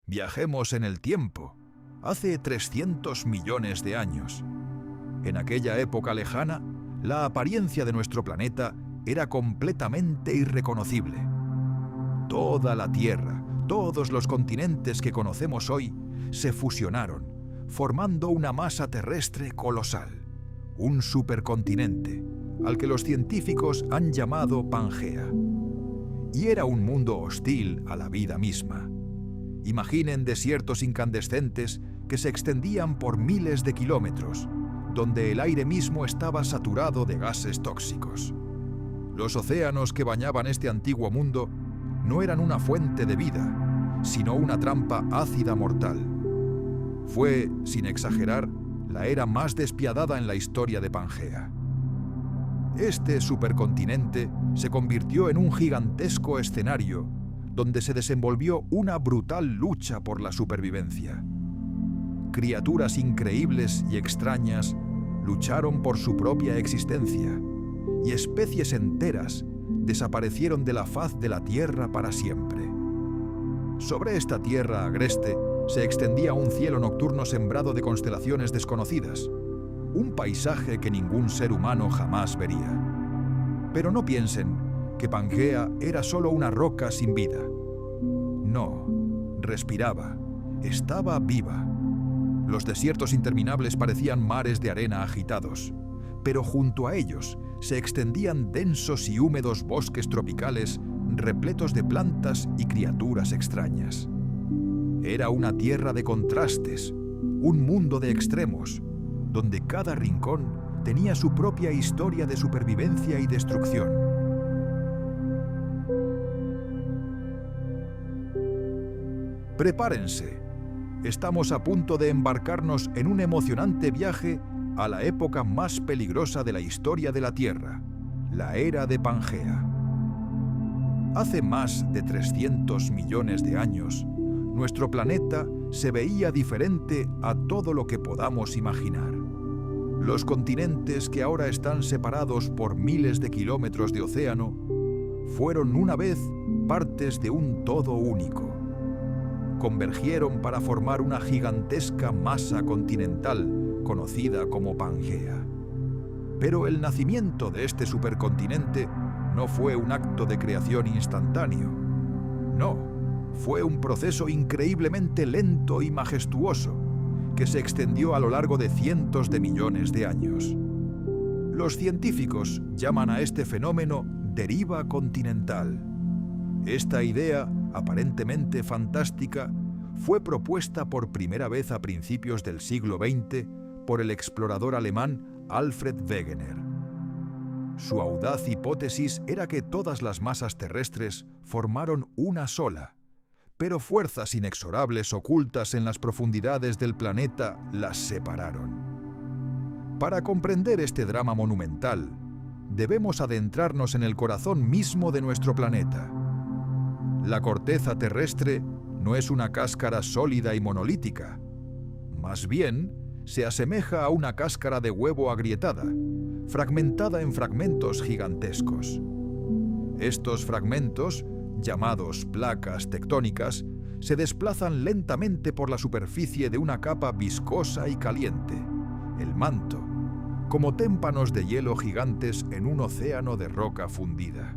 Viajemos en el tiempo, hace 300 millones de años. En aquella época lejana, la apariencia de nuestro planeta era completamente irreconocible. Toda la Tierra, todos los continentes que conocemos hoy, se fusionaron, formando una masa terrestre colosal, un supercontinente, al que los científicos han llamado Pangea. Y era un mundo hostil a la vida misma. Imaginen desiertos incandescentes que se extendían por miles de kilómetros, donde el aire mismo estaba saturado de gases tóxicos. Los océanos que bañaban este antiguo mundo no eran una fuente de vida, sino una trampa ácida mortal. Fue, sin exagerar, la era más despiadada en la historia de Pangea. Este supercontinente se convirtió en un gigantesco escenario donde se desenvolvió una brutal lucha por la supervivencia. Criaturas increíbles y extrañas lucharon por su propia existencia, y especies enteras desaparecieron de la faz de la Tierra para siempre. Sobre esta tierra agreste se extendía un cielo nocturno sembrado de constelaciones desconocidas, un paisaje que ningún ser humano jamás vería. Pero no piensen que Pangea era solo una roca sin vida. No, respiraba, estaba viva. Los desiertos interminables parecían mares de arena agitados, pero junto a ellos se extendían densos y húmedos bosques tropicales repletos de plantas y criaturas extrañas. Era una tierra de contrastes, un mundo de extremos, donde cada rincón tenía su propia historia de supervivencia y destrucción. Prepárense. Estamos a punto de embarcarnos en un emocionante viaje a la época más peligrosa de la historia de la Tierra, la era de Pangea. Hace más de 300 millones de años, nuestro planeta se veía diferente a todo lo que podamos imaginar. Los continentes que ahora están separados por miles de kilómetros de océano fueron una vez partes de un todo único. Convergieron para formar una gigantesca masa continental conocida como Pangea. Pero el nacimiento de este supercontinente no fue un acto de creación instantáneo. No, fue un proceso increíblemente lento y majestuoso que se extendió a lo largo de cientos de millones de años. Los científicos llaman a este fenómeno deriva continental. Esta idea, aparentemente fantástica, fue propuesta por primera vez a principios del siglo XX por el explorador alemán Alfred Wegener. Su audaz hipótesis era que todas las masas terrestres formaron una sola, pero fuerzas inexorables ocultas en las profundidades del planeta las separaron. Para comprender este drama monumental, debemos adentrarnos en el corazón mismo de nuestro planeta. La corteza terrestre no es una cáscara sólida y monolítica. Más bien, se asemeja a una cáscara de huevo agrietada, fragmentada en fragmentos gigantescos. Estos fragmentos, llamados placas tectónicas, se desplazan lentamente por la superficie de una capa viscosa y caliente, el manto, como témpanos de hielo gigantes en un océano de roca fundida.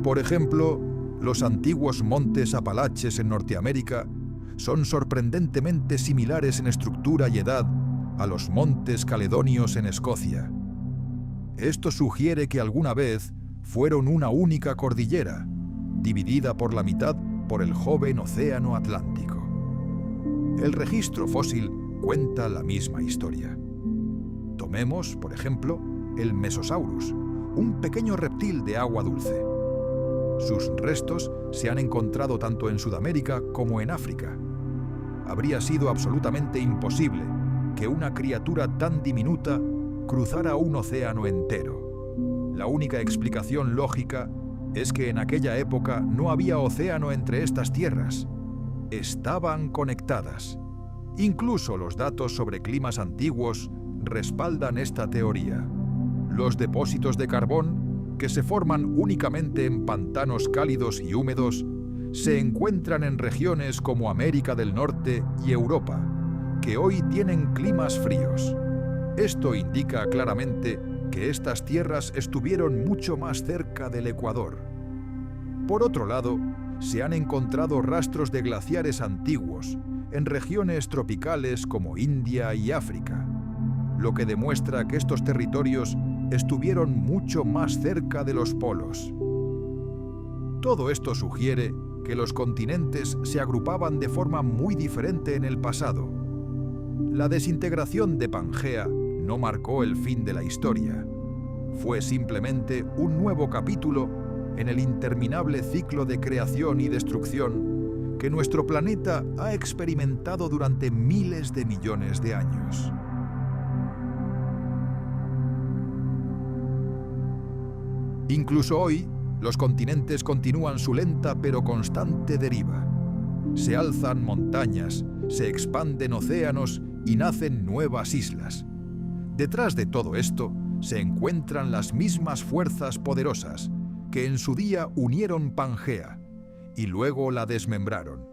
Por ejemplo, los antiguos montes Apalaches en Norteamérica son sorprendentemente similares en estructura y edad a los montes Caledonios en Escocia. Esto sugiere que alguna vez fueron una única cordillera, dividida por la mitad por el joven océano Atlántico. El registro fósil cuenta la misma historia. Tomemos, por ejemplo, el Mesosaurus, un pequeño reptil de agua dulce. Sus restos se han encontrado tanto en Sudamérica como en África. Habría sido absolutamente imposible que una criatura tan diminuta cruzara un océano entero. La única explicación lógica es que en aquella época no había océano entre estas tierras. Estaban conectadas. Incluso los datos sobre climas antiguos respaldan esta teoría. Los depósitos de carbón que se forman únicamente en pantanos cálidos y húmedos, se encuentran en regiones como América del Norte y Europa, que hoy tienen climas fríos. Esto indica claramente que estas tierras estuvieron mucho más cerca del Ecuador. Por otro lado, se han encontrado rastros de glaciares antiguos en regiones tropicales como India y África, lo que demuestra que estos territorios estuvieron mucho más cerca de los polos. Todo esto sugiere que los continentes se agrupaban de forma muy diferente en el pasado. La desintegración de Pangea no marcó el fin de la historia. Fue simplemente un nuevo capítulo en el interminable ciclo de creación y destrucción que nuestro planeta ha experimentado durante miles de millones de años. Incluso hoy, los continentes continúan su lenta pero constante deriva. Se alzan montañas, se expanden océanos y nacen nuevas islas. Detrás de todo esto se encuentran las mismas fuerzas poderosas que en su día unieron Pangea y luego la desmembraron.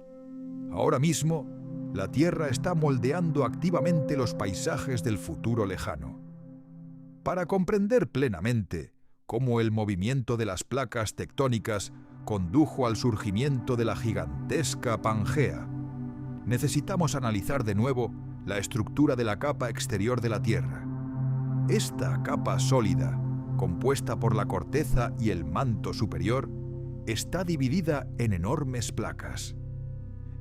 Ahora mismo, la Tierra está moldeando activamente los paisajes del futuro lejano. Para comprender plenamente cómo el movimiento de las placas tectónicas condujo al surgimiento de la gigantesca Pangea, necesitamos analizar de nuevo la estructura de la capa exterior de la Tierra. Esta capa sólida, compuesta por la corteza y el manto superior, está dividida en enormes placas.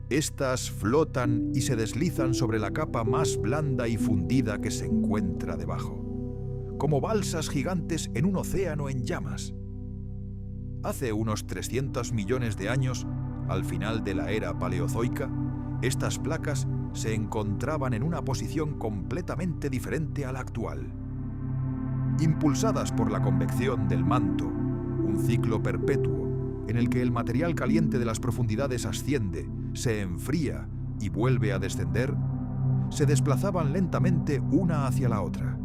Estas flotan y se deslizan sobre la capa más blanda y fundida que se encuentra debajo, como balsas gigantes en un océano en llamas. Hace unos 300 millones de años, al final de la era paleozoica, estas placas se encontraban en una posición completamente diferente a la actual. Impulsadas por la convección del manto, un ciclo perpetuo en el que el material caliente de las profundidades asciende, se enfría y vuelve a descender, se desplazaban lentamente una hacia la otra.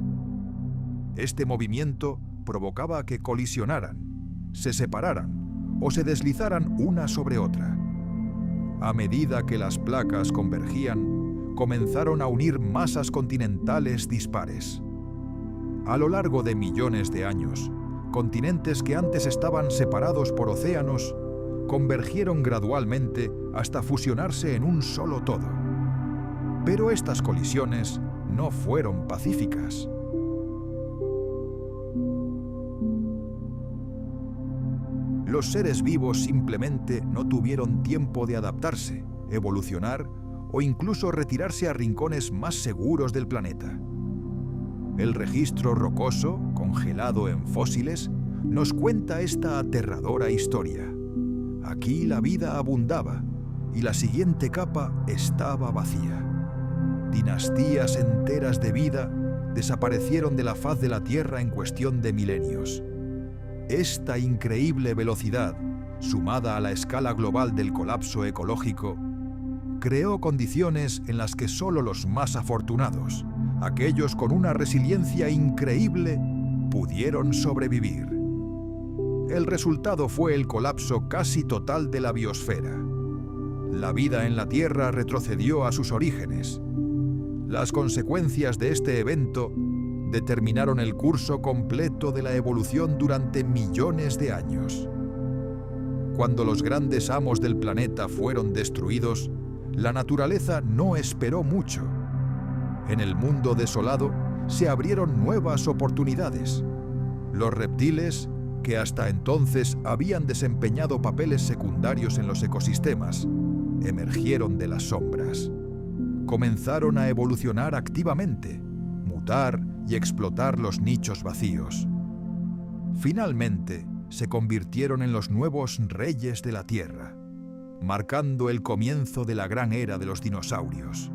Este movimiento provocaba que colisionaran, se separaran o se deslizaran una sobre otra. A medida que las placas convergían, comenzaron a unir masas continentales dispares. A lo largo de millones de años, continentes que antes estaban separados por océanos, convergieron gradualmente hasta fusionarse en un solo todo. Pero estas colisiones no fueron pacíficas. Los seres vivos simplemente no tuvieron tiempo de adaptarse, evolucionar o incluso retirarse a rincones más seguros del planeta. El registro rocoso, congelado en fósiles, nos cuenta esta aterradora historia. Aquí la vida abundaba y la siguiente capa estaba vacía. Dinastías enteras de vida desaparecieron de la faz de la Tierra en cuestión de milenios. Esta increíble velocidad, sumada a la escala global del colapso ecológico, creó condiciones en las que solo los más afortunados, aquellos con una resiliencia increíble, pudieron sobrevivir. El resultado fue el colapso casi total de la biosfera. La vida en la Tierra retrocedió a sus orígenes. Las consecuencias de este evento determinaron el curso completo de la evolución durante millones de años. Cuando los grandes amos del planeta fueron destruidos, la naturaleza no esperó mucho. En el mundo desolado se abrieron nuevas oportunidades. Los reptiles, que hasta entonces habían desempeñado papeles secundarios en los ecosistemas, emergieron de las sombras. Comenzaron a evolucionar activamente, mutar y explotar los nichos vacíos. Finalmente, se convirtieron en los nuevos reyes de la Tierra, marcando el comienzo de la gran era de los dinosaurios.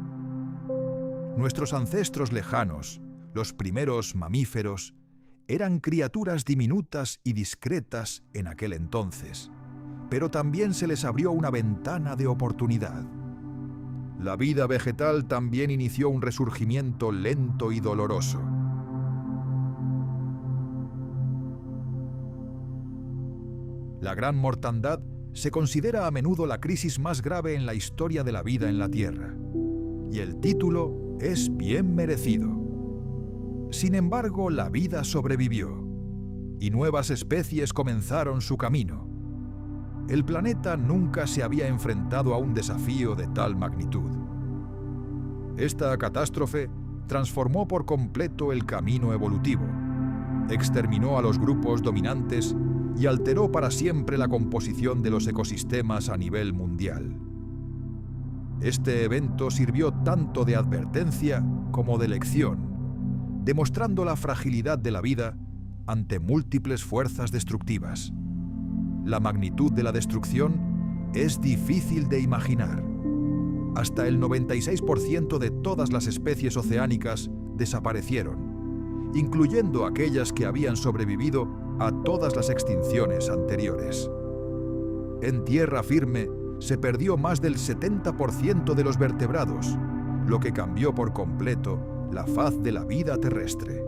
Nuestros ancestros lejanos, los primeros mamíferos, eran criaturas diminutas y discretas en aquel entonces, pero también se les abrió una ventana de oportunidad. La vida vegetal también inició un resurgimiento lento y doloroso. La gran mortandad se considera a menudo la crisis más grave en la historia de la vida en la Tierra. Y el título es bien merecido. Sin embargo, la vida sobrevivió y nuevas especies comenzaron su camino. El planeta nunca se había enfrentado a un desafío de tal magnitud. Esta catástrofe transformó por completo el camino evolutivo, exterminó a los grupos dominantes y alteró para siempre la composición de los ecosistemas a nivel mundial. Este evento sirvió tanto de advertencia como de lección, demostrando la fragilidad de la vida ante múltiples fuerzas destructivas. La magnitud de la destrucción es difícil de imaginar. Hasta el 96% de todas las especies oceánicas desaparecieron, incluyendo aquellas que habían sobrevivido a todas las extinciones anteriores. En tierra firme se perdió más del 70% de los vertebrados, lo que cambió por completo la faz de la vida terrestre.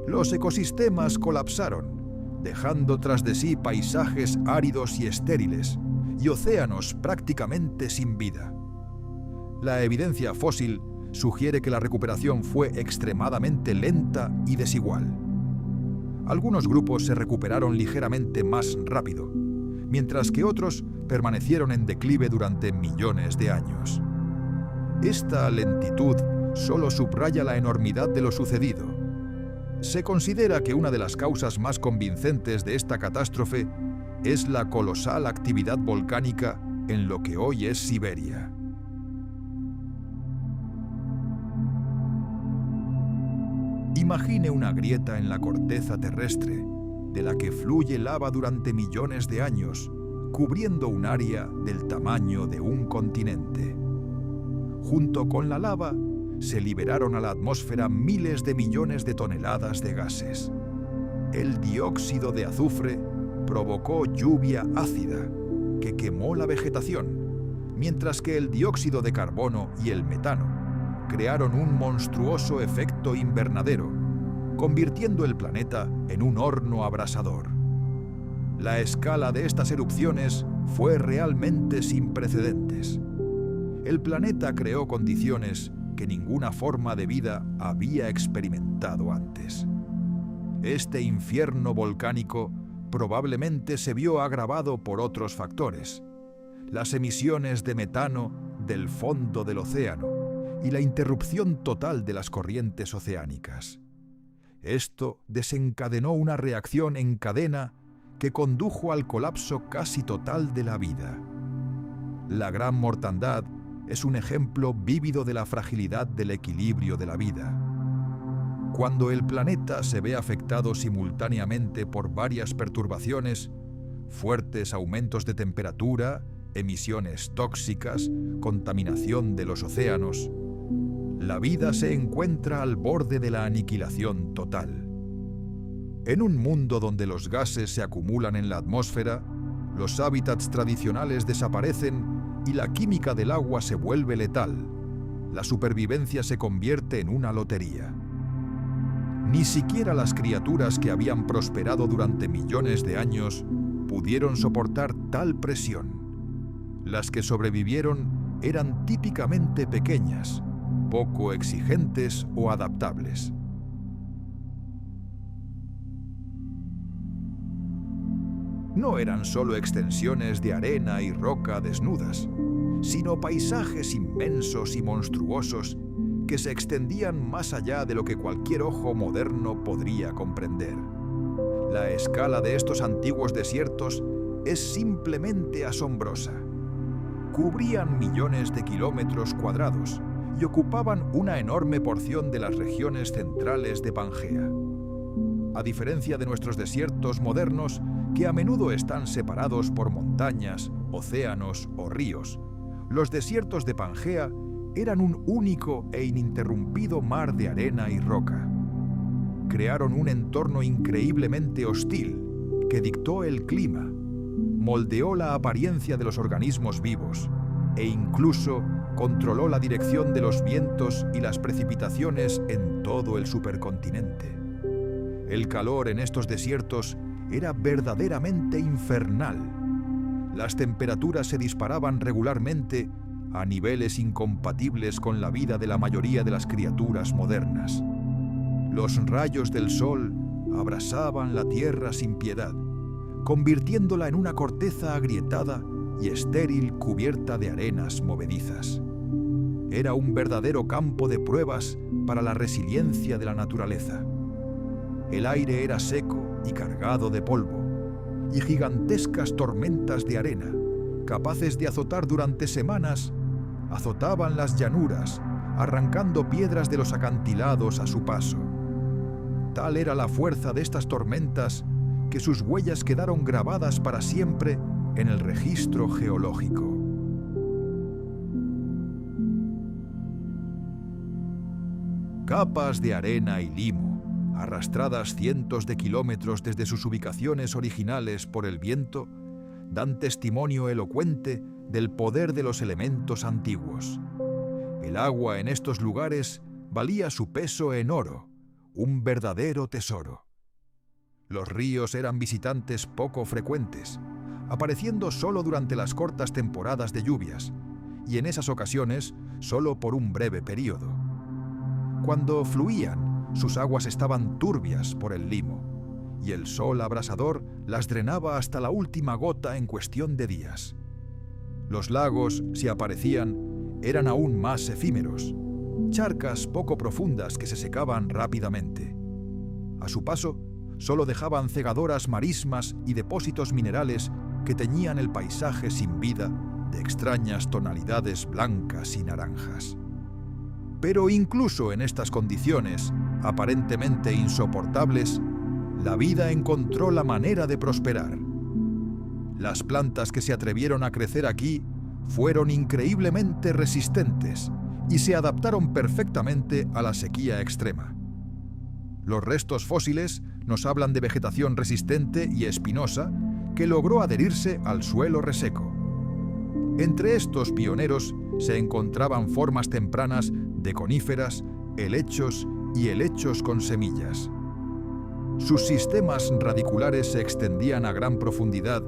Los ecosistemas colapsaron, dejando tras de sí paisajes áridos y estériles y océanos prácticamente sin vida. La evidencia fósil sugiere que la recuperación fue extremadamente lenta y desigual. Algunos grupos se recuperaron ligeramente más rápido, mientras que otros permanecieron en declive durante millones de años. Esta lentitud solo subraya la enormidad de lo sucedido. Se considera que una de las causas más convincentes de esta catástrofe es la colosal actividad volcánica en lo que hoy es Siberia. Imagine una grieta en la corteza terrestre, de la que fluye lava durante millones de años, cubriendo un área del tamaño de un continente. Junto con la lava, se liberaron a la atmósfera miles de millones de toneladas de gases. El dióxido de azufre provocó lluvia ácida, que quemó la vegetación, mientras que el dióxido de carbono y el metano crearon un monstruoso efecto invernadero, convirtiendo el planeta en un horno abrasador. La escala de estas erupciones fue realmente sin precedentes. El planeta creó condiciones que ninguna forma de vida había experimentado antes. Este infierno volcánico probablemente se vio agravado por otros factores: las emisiones de metano del fondo del océano y la interrupción total de las corrientes oceánicas. Esto desencadenó una reacción en cadena que condujo al colapso casi total de la vida. La gran mortandad es un ejemplo vívido de la fragilidad del equilibrio de la vida. Cuando el planeta se ve afectado simultáneamente por varias perturbaciones, fuertes aumentos de temperatura, emisiones tóxicas, contaminación de los océanos, la vida se encuentra al borde de la aniquilación total. En un mundo donde los gases se acumulan en la atmósfera, los hábitats tradicionales desaparecen y la química del agua se vuelve letal, la supervivencia se convierte en una lotería. Ni siquiera las criaturas que habían prosperado durante millones de años pudieron soportar tal presión. Las que sobrevivieron eran típicamente pequeñas, poco exigentes o adaptables. No eran solo extensiones de arena y roca desnudas, sino paisajes inmensos y monstruosos que se extendían más allá de lo que cualquier ojo moderno podría comprender. La escala de estos antiguos desiertos es simplemente asombrosa. Cubrían millones de kilómetros cuadrados y ocupaban una enorme porción de las regiones centrales de Pangea. A diferencia de nuestros desiertos modernos, que a menudo están separados por montañas, océanos o ríos, los desiertos de Pangea eran un único e ininterrumpido mar de arena y roca. Crearon un entorno increíblemente hostil que dictó el clima, moldeó la apariencia de los organismos vivos e incluso controló la dirección de los vientos y las precipitaciones en todo el supercontinente. El calor en estos desiertos era verdaderamente infernal. Las temperaturas se disparaban regularmente a niveles incompatibles con la vida de la mayoría de las criaturas modernas. Los rayos del sol abrasaban la tierra sin piedad, convirtiéndola en una corteza agrietada y estéril cubierta de arenas movedizas. Era un verdadero campo de pruebas para la resiliencia de la naturaleza. El aire era seco y cargado de polvo, y gigantescas tormentas de arena, capaces de azotar durante semanas, azotaban las llanuras, arrancando piedras de los acantilados a su paso. Tal era la fuerza de estas tormentas que sus huellas quedaron grabadas para siempre en el registro geológico. Capas de arena y limo, arrastradas cientos de kilómetros desde sus ubicaciones originales por el viento, dan testimonio elocuente del poder de los elementos antiguos. El agua en estos lugares valía su peso en oro, un verdadero tesoro. Los ríos eran visitantes poco frecuentes, apareciendo solo durante las cortas temporadas de lluvias, y en esas ocasiones solo por un breve período. Cuando fluían, sus aguas estaban turbias por el limo, y el sol abrasador las drenaba hasta la última gota en cuestión de días. Los lagos, si aparecían, eran aún más efímeros, charcas poco profundas que se secaban rápidamente. A su paso, solo dejaban cegadoras marismas y depósitos minerales que teñían el paisaje sin vida de extrañas tonalidades blancas y naranjas. Pero incluso en estas condiciones, aparentemente insoportables, la vida encontró la manera de prosperar. Las plantas que se atrevieron a crecer aquí fueron increíblemente resistentes y se adaptaron perfectamente a la sequía extrema. Los restos fósiles nos hablan de vegetación resistente y espinosa que logró adherirse al suelo reseco. Entre estos pioneros se encontraban formas tempranas de coníferas, helechos y helechos con semillas. Sus sistemas radiculares se extendían a gran profundidad,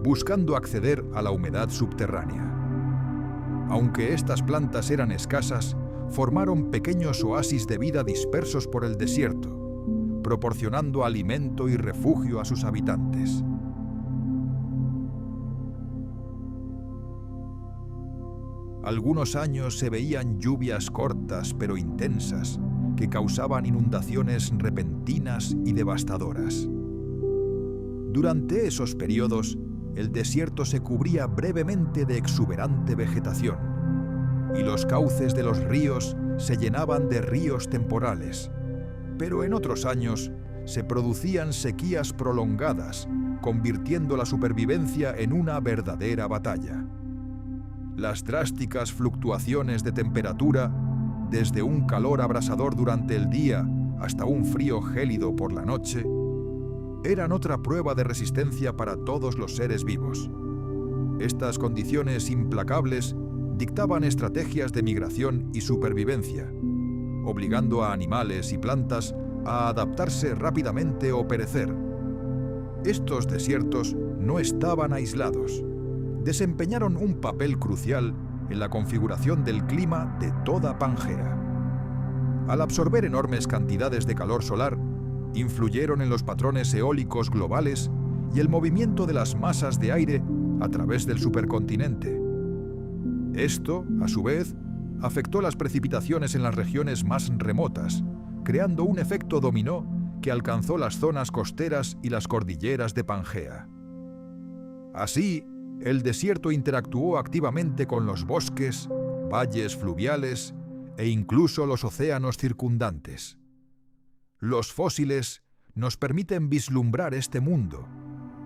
buscando acceder a la humedad subterránea. Aunque estas plantas eran escasas, formaron pequeños oasis de vida dispersos por el desierto, proporcionando alimento y refugio a sus habitantes. Algunos años se veían lluvias cortas pero intensas, que causaban inundaciones repentinas y devastadoras. Durante esos periodos, el desierto se cubría brevemente de exuberante vegetación, y los cauces de los ríos se llenaban de ríos temporales. Pero en otros años se producían sequías prolongadas, convirtiendo la supervivencia en una verdadera batalla. Las drásticas fluctuaciones de temperatura, desde un calor abrasador durante el día hasta un frío gélido por la noche, eran otra prueba de resistencia para todos los seres vivos. Estas condiciones implacables dictaban estrategias de migración y supervivencia, obligando a animales y plantas a adaptarse rápidamente o perecer. Estos desiertos no estaban aislados. Desempeñaron un papel crucial en la configuración del clima de toda Pangea. Al absorber enormes cantidades de calor solar, influyeron en los patrones eólicos globales y el movimiento de las masas de aire a través del supercontinente. Esto, a su vez, afectó las precipitaciones en las regiones más remotas, creando un efecto dominó que alcanzó las zonas costeras y las cordilleras de Pangea. Así, el desierto interactuó activamente con los bosques, valles fluviales e incluso los océanos circundantes. Los fósiles nos permiten vislumbrar este mundo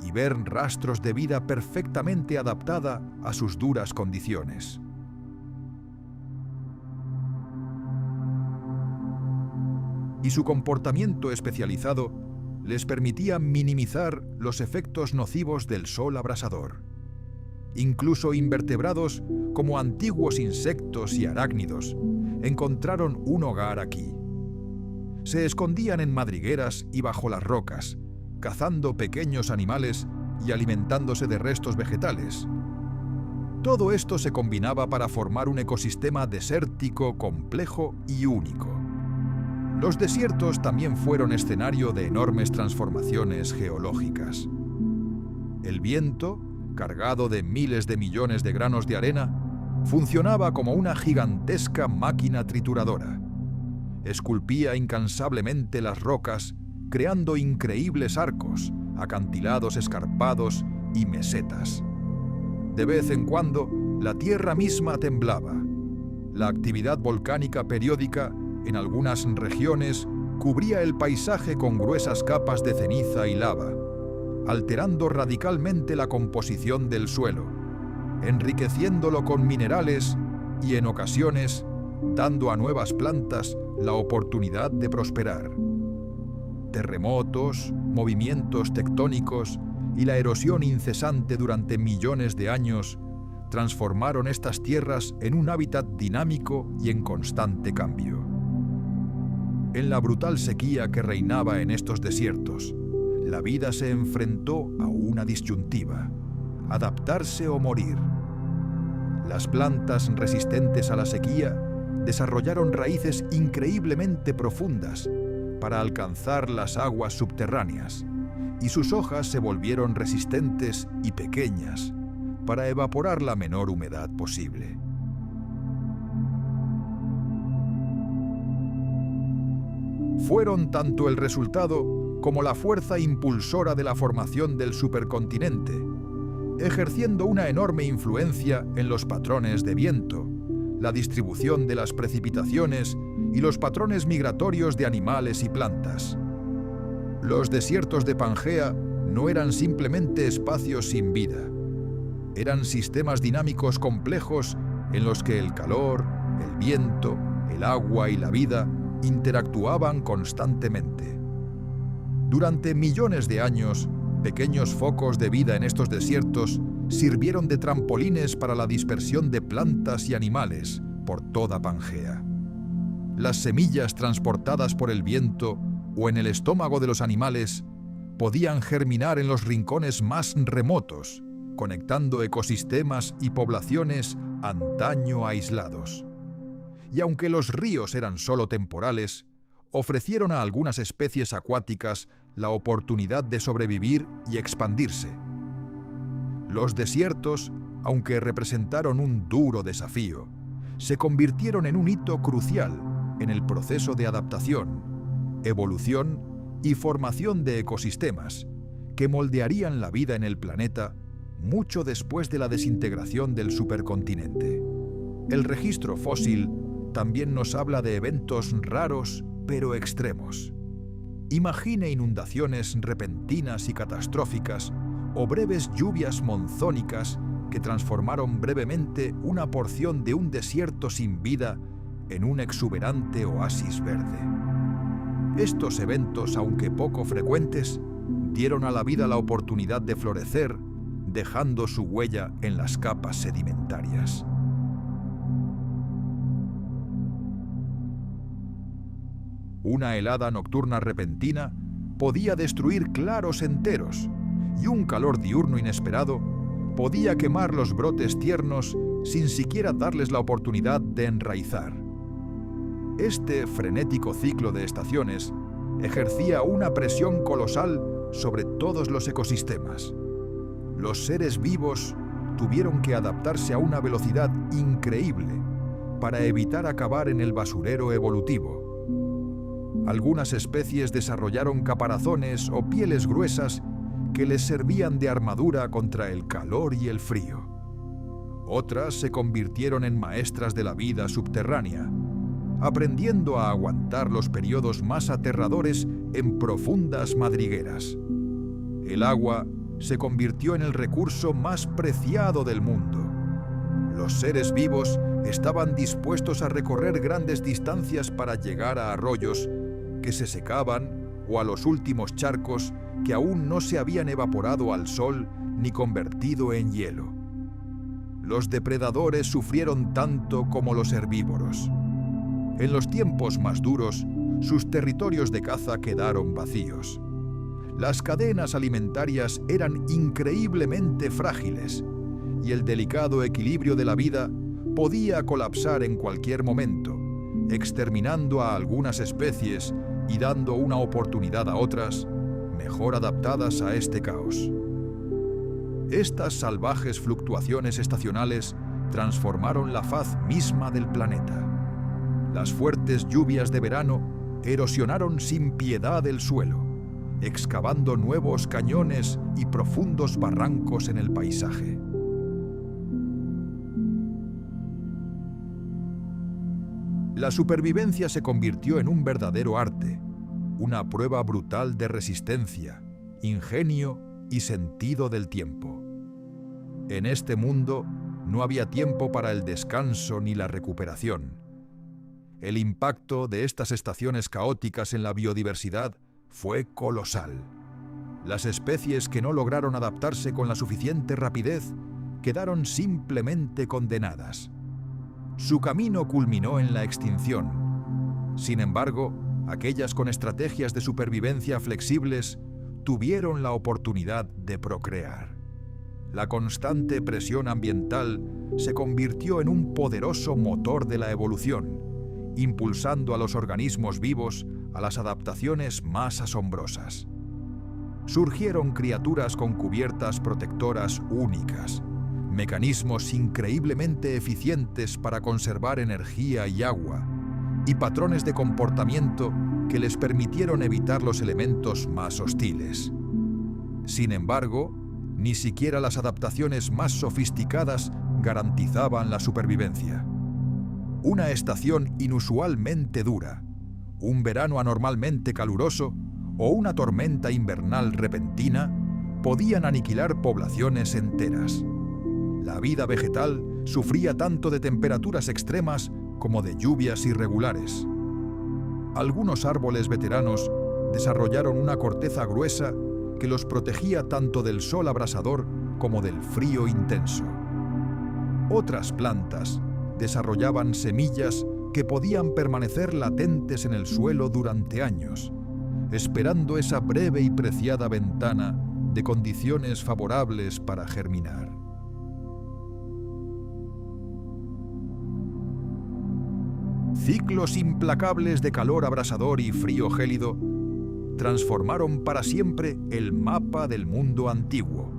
y ver rastros de vida perfectamente adaptada a sus duras condiciones. Y su comportamiento especializado les permitía minimizar los efectos nocivos del sol abrasador. Incluso invertebrados como antiguos insectos y arácnidos encontraron un hogar aquí. Se escondían en madrigueras y bajo las rocas, cazando pequeños animales y alimentándose de restos vegetales. Todo esto se combinaba para formar un ecosistema desértico, complejo y único. Los desiertos también fueron escenario de enormes transformaciones geológicas. El viento, cargado de miles de millones de granos de arena, funcionaba como una gigantesca máquina trituradora. Esculpía incansablemente las rocas, creando increíbles arcos, acantilados escarpados y mesetas. De vez en cuando, la tierra misma temblaba. La actividad volcánica periódica, en algunas regiones, cubría el paisaje con gruesas capas de ceniza y lava, alterando radicalmente la composición del suelo, enriqueciéndolo con minerales y, en ocasiones, dando a nuevas plantas la oportunidad de prosperar. Terremotos, movimientos tectónicos y la erosión incesante durante millones de años transformaron estas tierras en un hábitat dinámico y en constante cambio. En la brutal sequía que reinaba en estos desiertos, la vida se enfrentó a una disyuntiva: adaptarse o morir. Las plantas resistentes a la sequía desarrollaron raíces increíblemente profundas para alcanzar las aguas subterráneas, y sus hojas se volvieron resistentes y pequeñas para evaporar la menor humedad posible. Fueron tanto el resultado como la fuerza impulsora de la formación del supercontinente, ejerciendo una enorme influencia en los patrones de viento, la distribución de las precipitaciones y los patrones migratorios de animales y plantas. Los desiertos de Pangea no eran simplemente espacios sin vida. Eran sistemas dinámicos complejos en los que el calor, el viento, el agua y la vida interactuaban constantemente. Durante millones de años, pequeños focos de vida en estos desiertos sirvieron de trampolines para la dispersión de plantas y animales por toda Pangea. Las semillas transportadas por el viento o en el estómago de los animales podían germinar en los rincones más remotos, conectando ecosistemas y poblaciones antaño aislados. Y aunque los ríos eran solo temporales, ofrecieron a algunas especies acuáticas la oportunidad de sobrevivir y expandirse. Los desiertos, aunque representaron un duro desafío, se convirtieron en un hito crucial en el proceso de adaptación, evolución y formación de ecosistemas que moldearían la vida en el planeta mucho después de la desintegración del supercontinente. El registro fósil también nos habla de eventos raros pero extremos. Imagine inundaciones repentinas y catastróficas o breves lluvias monzónicas que transformaron brevemente una porción de un desierto sin vida en un exuberante oasis verde. Estos eventos, aunque poco frecuentes, dieron a la vida la oportunidad de florecer, dejando su huella en las capas sedimentarias. Una helada nocturna repentina podía destruir claros enteros, y un calor diurno inesperado podía quemar los brotes tiernos sin siquiera darles la oportunidad de enraizar. Este frenético ciclo de estaciones ejercía una presión colosal sobre todos los ecosistemas. Los seres vivos tuvieron que adaptarse a una velocidad increíble para evitar acabar en el basurero evolutivo. Algunas especies desarrollaron caparazones o pieles gruesas que les servían de armadura contra el calor y el frío. Otras se convirtieron en maestras de la vida subterránea, aprendiendo a aguantar los periodos más aterradores en profundas madrigueras. El agua se convirtió en el recurso más preciado del mundo. Los seres vivos estaban dispuestos a recorrer grandes distancias para llegar a arroyos que se secaban o a los últimos charcos que aún no se habían evaporado al sol ni convertido en hielo. Los depredadores sufrieron tanto como los herbívoros. En los tiempos más duros, sus territorios de caza quedaron vacíos. Las cadenas alimentarias eran increíblemente frágiles y el delicado equilibrio de la vida podía colapsar en cualquier momento, exterminando a algunas especies y dando una oportunidad a otras mejor adaptadas a este caos. Estas salvajes fluctuaciones estacionales transformaron la faz misma del planeta. Las fuertes lluvias de verano erosionaron sin piedad el suelo, excavando nuevos cañones y profundos barrancos en el paisaje. La supervivencia se convirtió en un verdadero arte, una prueba brutal de resistencia, ingenio y sentido del tiempo. En este mundo no había tiempo para el descanso ni la recuperación. El impacto de estas estaciones caóticas en la biodiversidad fue colosal. Las especies que no lograron adaptarse con la suficiente rapidez quedaron simplemente condenadas. Su camino culminó en la extinción. Sin embargo, aquellas con estrategias de supervivencia flexibles tuvieron la oportunidad de procrear. La constante presión ambiental se convirtió en un poderoso motor de la evolución, impulsando a los organismos vivos a las adaptaciones más asombrosas. Surgieron criaturas con cubiertas protectoras únicas, mecanismos increíblemente eficientes para conservar energía y agua, y patrones de comportamiento que les permitieron evitar los elementos más hostiles. Sin embargo, ni siquiera las adaptaciones más sofisticadas garantizaban la supervivencia. Una estación inusualmente dura, un verano anormalmente caluroso o una tormenta invernal repentina podían aniquilar poblaciones enteras. La vida vegetal sufría tanto de temperaturas extremas como de lluvias irregulares. Algunos árboles veteranos desarrollaron una corteza gruesa que los protegía tanto del sol abrasador como del frío intenso. Otras plantas desarrollaban semillas que podían permanecer latentes en el suelo durante años, esperando esa breve y preciada ventana de condiciones favorables para germinar. Ciclos implacables de calor abrasador y frío gélido transformaron para siempre el mapa del mundo antiguo,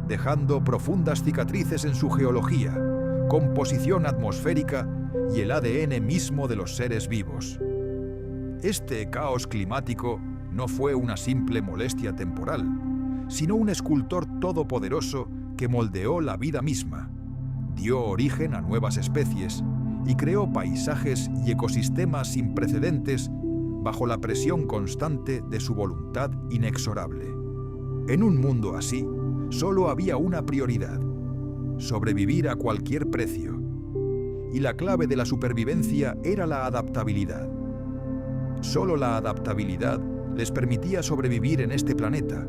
dejando profundas cicatrices en su geología, composición atmosférica y el ADN mismo de los seres vivos. Este caos climático no fue una simple molestia temporal, sino un escultor todopoderoso que moldeó la vida misma, dio origen a nuevas especies y creó paisajes y ecosistemas sin precedentes bajo la presión constante de su voluntad inexorable. En un mundo así, solo había una prioridad: sobrevivir a cualquier precio. Y la clave de la supervivencia era la adaptabilidad. Solo la adaptabilidad les permitía sobrevivir en este planeta,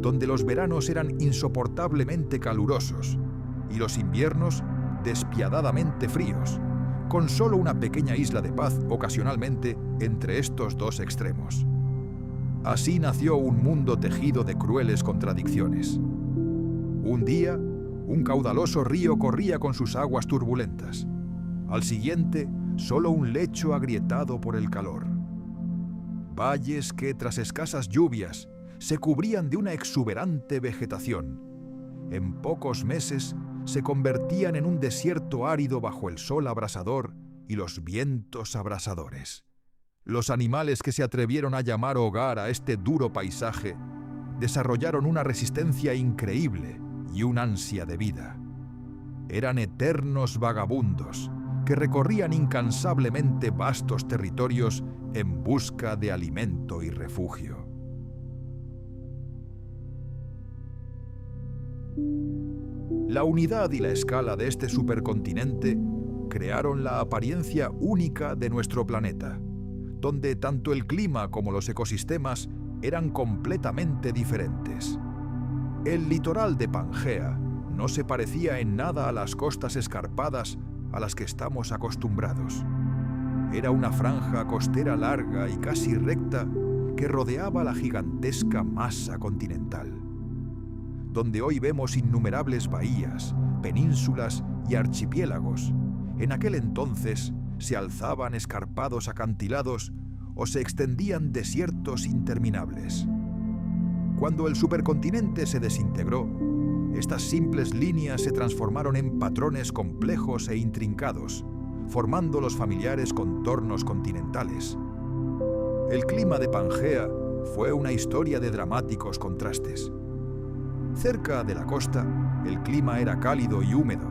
donde los veranos eran insoportablemente calurosos y los inviernos despiadadamente fríos, con solo una pequeña isla de paz ocasionalmente entre estos dos extremos. Así nació un mundo tejido de crueles contradicciones. Un día, un caudaloso río corría con sus aguas turbulentas. Al siguiente, solo un lecho agrietado por el calor. Valles que, tras escasas lluvias, se cubrían de una exuberante vegetación. En pocos meses, se convertían en un desierto árido bajo el sol abrasador y los vientos abrasadores. Los animales que se atrevieron a llamar hogar a este duro paisaje desarrollaron una resistencia increíble y un ansia de vida. Eran eternos vagabundos que recorrían incansablemente vastos territorios en busca de alimento y refugio. La unidad y la escala de este supercontinente crearon la apariencia única de nuestro planeta, donde tanto el clima como los ecosistemas eran completamente diferentes. El litoral de Pangea no se parecía en nada a las costas escarpadas a las que estamos acostumbrados. Era una franja costera larga y casi recta que rodeaba la gigantesca masa continental. Donde hoy vemos innumerables bahías, penínsulas y archipiélagos, en aquel entonces se alzaban escarpados acantilados o se extendían desiertos interminables. Cuando el supercontinente se desintegró, estas simples líneas se transformaron en patrones complejos e intrincados, formando los familiares contornos continentales. El clima de Pangea fue una historia de dramáticos contrastes. Cerca de la costa, el clima era cálido y húmedo,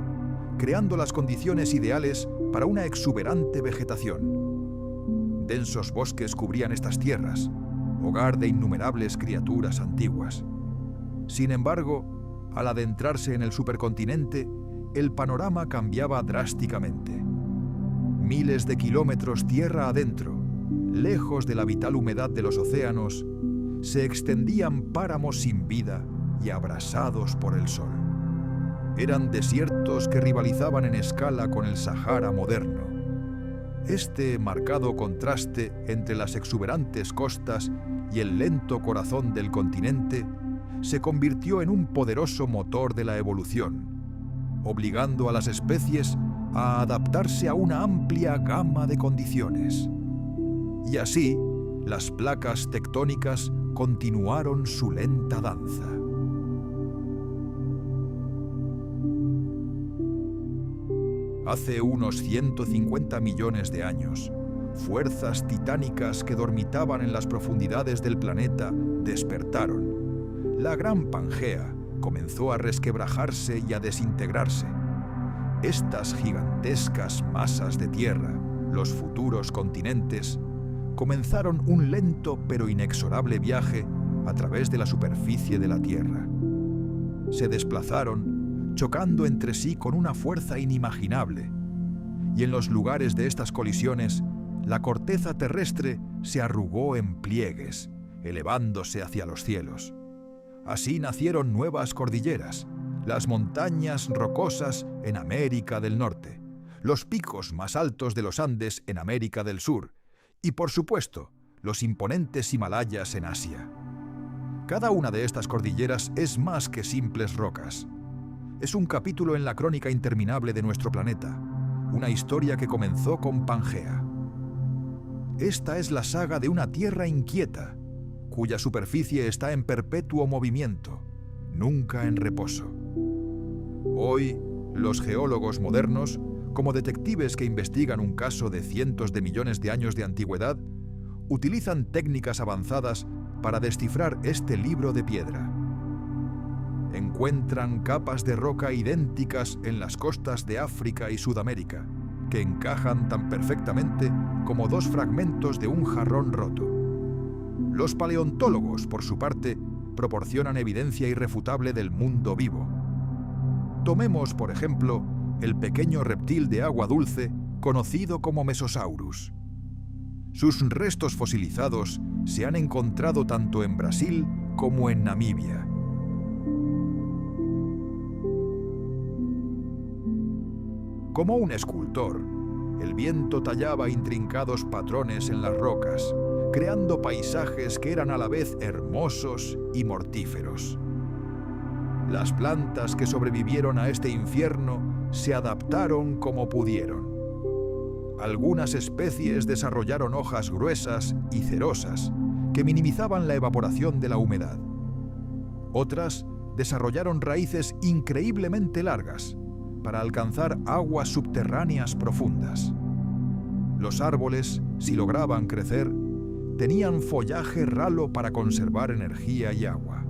creando las condiciones ideales para una exuberante vegetación. Densos bosques cubrían estas tierras, hogar de innumerables criaturas antiguas. Sin embargo, al adentrarse en el supercontinente, el panorama cambiaba drásticamente. Miles de kilómetros tierra adentro, lejos de la vital humedad de los océanos, se extendían páramos sin vida y abrasados por el sol. Eran desiertos que rivalizaban en escala con el Sahara moderno. Este marcado contraste entre las exuberantes costas y el lento corazón del continente se convirtió en un poderoso motor de la evolución, obligando a las especies a adaptarse a una amplia gama de condiciones. Y así, las placas tectónicas continuaron su lenta danza. Hace unos 150 millones de años, fuerzas titánicas que dormitaban en las profundidades del planeta despertaron. La gran Pangea comenzó a resquebrajarse y a desintegrarse. Estas gigantescas masas de tierra, los futuros continentes, comenzaron un lento pero inexorable viaje a través de la superficie de la Tierra. Se desplazaron, chocando entre sí con una fuerza inimaginable, y en los lugares de estas colisiones, la corteza terrestre se arrugó en pliegues, elevándose hacia los cielos. Así nacieron nuevas cordilleras, las montañas rocosas en América del Norte, los picos más altos de los Andes en América del Sur, y por supuesto, los imponentes Himalayas en Asia. Cada una de estas cordilleras es más que simples rocas. Es un capítulo en la crónica interminable de nuestro planeta, una historia que comenzó con Pangea. Esta es la saga de una tierra inquieta, cuya superficie está en perpetuo movimiento, nunca en reposo. Hoy, los geólogos modernos, como detectives que investigan un caso de cientos de millones de años de antigüedad, utilizan técnicas avanzadas para descifrar este libro de piedra. Encuentran capas de roca idénticas en las costas de África y Sudamérica, que encajan tan perfectamente como dos fragmentos de un jarrón roto. Los paleontólogos, por su parte, proporcionan evidencia irrefutable del mundo vivo. Tomemos, por ejemplo, el pequeño reptil de agua dulce conocido como Mesosaurus. Sus restos fosilizados se han encontrado tanto en Brasil como en Namibia. Como un escultor, el viento tallaba intrincados patrones en las rocas, creando paisajes que eran a la vez hermosos y mortíferos. Las plantas que sobrevivieron a este infierno se adaptaron como pudieron. Algunas especies desarrollaron hojas gruesas y cerosas que minimizaban la evaporación de la humedad. Otras desarrollaron raíces increíblemente largas para alcanzar aguas subterráneas profundas. Los árboles, si lograban crecer, tenían follaje ralo para conservar energía y agua.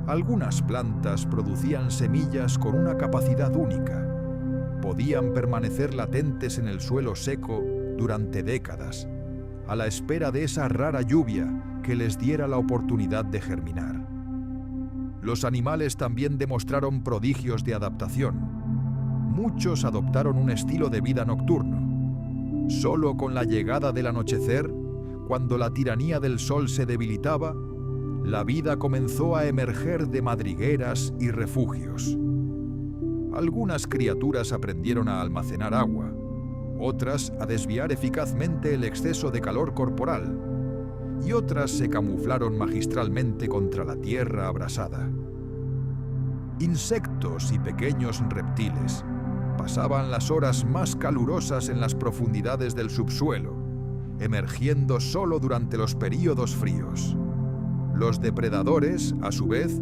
Algunas plantas producían semillas con una capacidad única. Podían permanecer latentes en el suelo seco durante décadas, a la espera de esa rara lluvia que les diera la oportunidad de germinar. Los animales también demostraron prodigios de adaptación. Muchos adoptaron un estilo de vida nocturno. Solo con la llegada del anochecer, cuando la tiranía del sol se debilitaba, la vida comenzó a emerger de madrigueras y refugios. Algunas criaturas aprendieron a almacenar agua, otras a desviar eficazmente el exceso de calor corporal, y otras se camuflaron magistralmente contra la tierra abrasada. Insectos y pequeños reptiles pasaban las horas más calurosas en las profundidades del subsuelo, emergiendo solo durante los períodos fríos. Los depredadores, a su vez,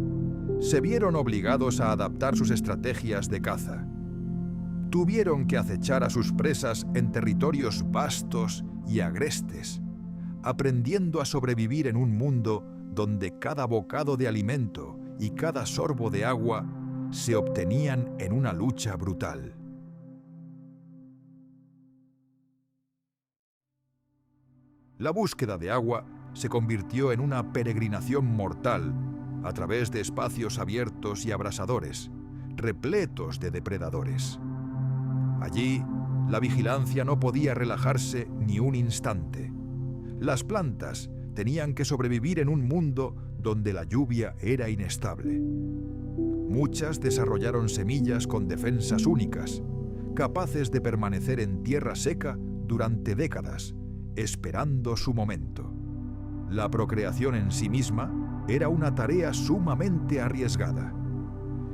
se vieron obligados a adaptar sus estrategias de caza. Tuvieron que acechar a sus presas en territorios vastos y agrestes, aprendiendo a sobrevivir en un mundo donde cada bocado de alimento y cada sorbo de agua se obtenían en una lucha brutal. La búsqueda de agua se convirtió en una peregrinación mortal a través de espacios abiertos y abrasadores, repletos de depredadores. Allí, la vigilancia no podía relajarse ni un instante. Las plantas tenían que sobrevivir en un mundo donde la lluvia era inestable. Muchas desarrollaron semillas con defensas únicas, capaces de permanecer en tierra seca durante décadas, esperando su momento. La procreación en sí misma era una tarea sumamente arriesgada.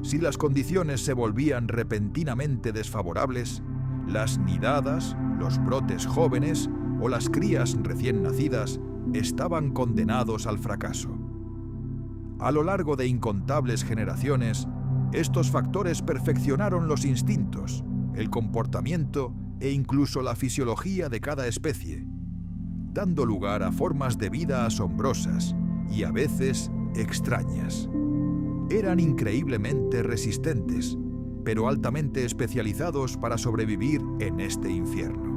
Si las condiciones se volvían repentinamente desfavorables, las nidadas, los brotes jóvenes o las crías recién nacidas estaban condenados al fracaso. A lo largo de incontables generaciones, estos factores perfeccionaron los instintos, el comportamiento e incluso la fisiología de cada especie, dando lugar a formas de vida asombrosas y a veces extrañas. Eran increíblemente resistentes, pero altamente especializados para sobrevivir en este infierno.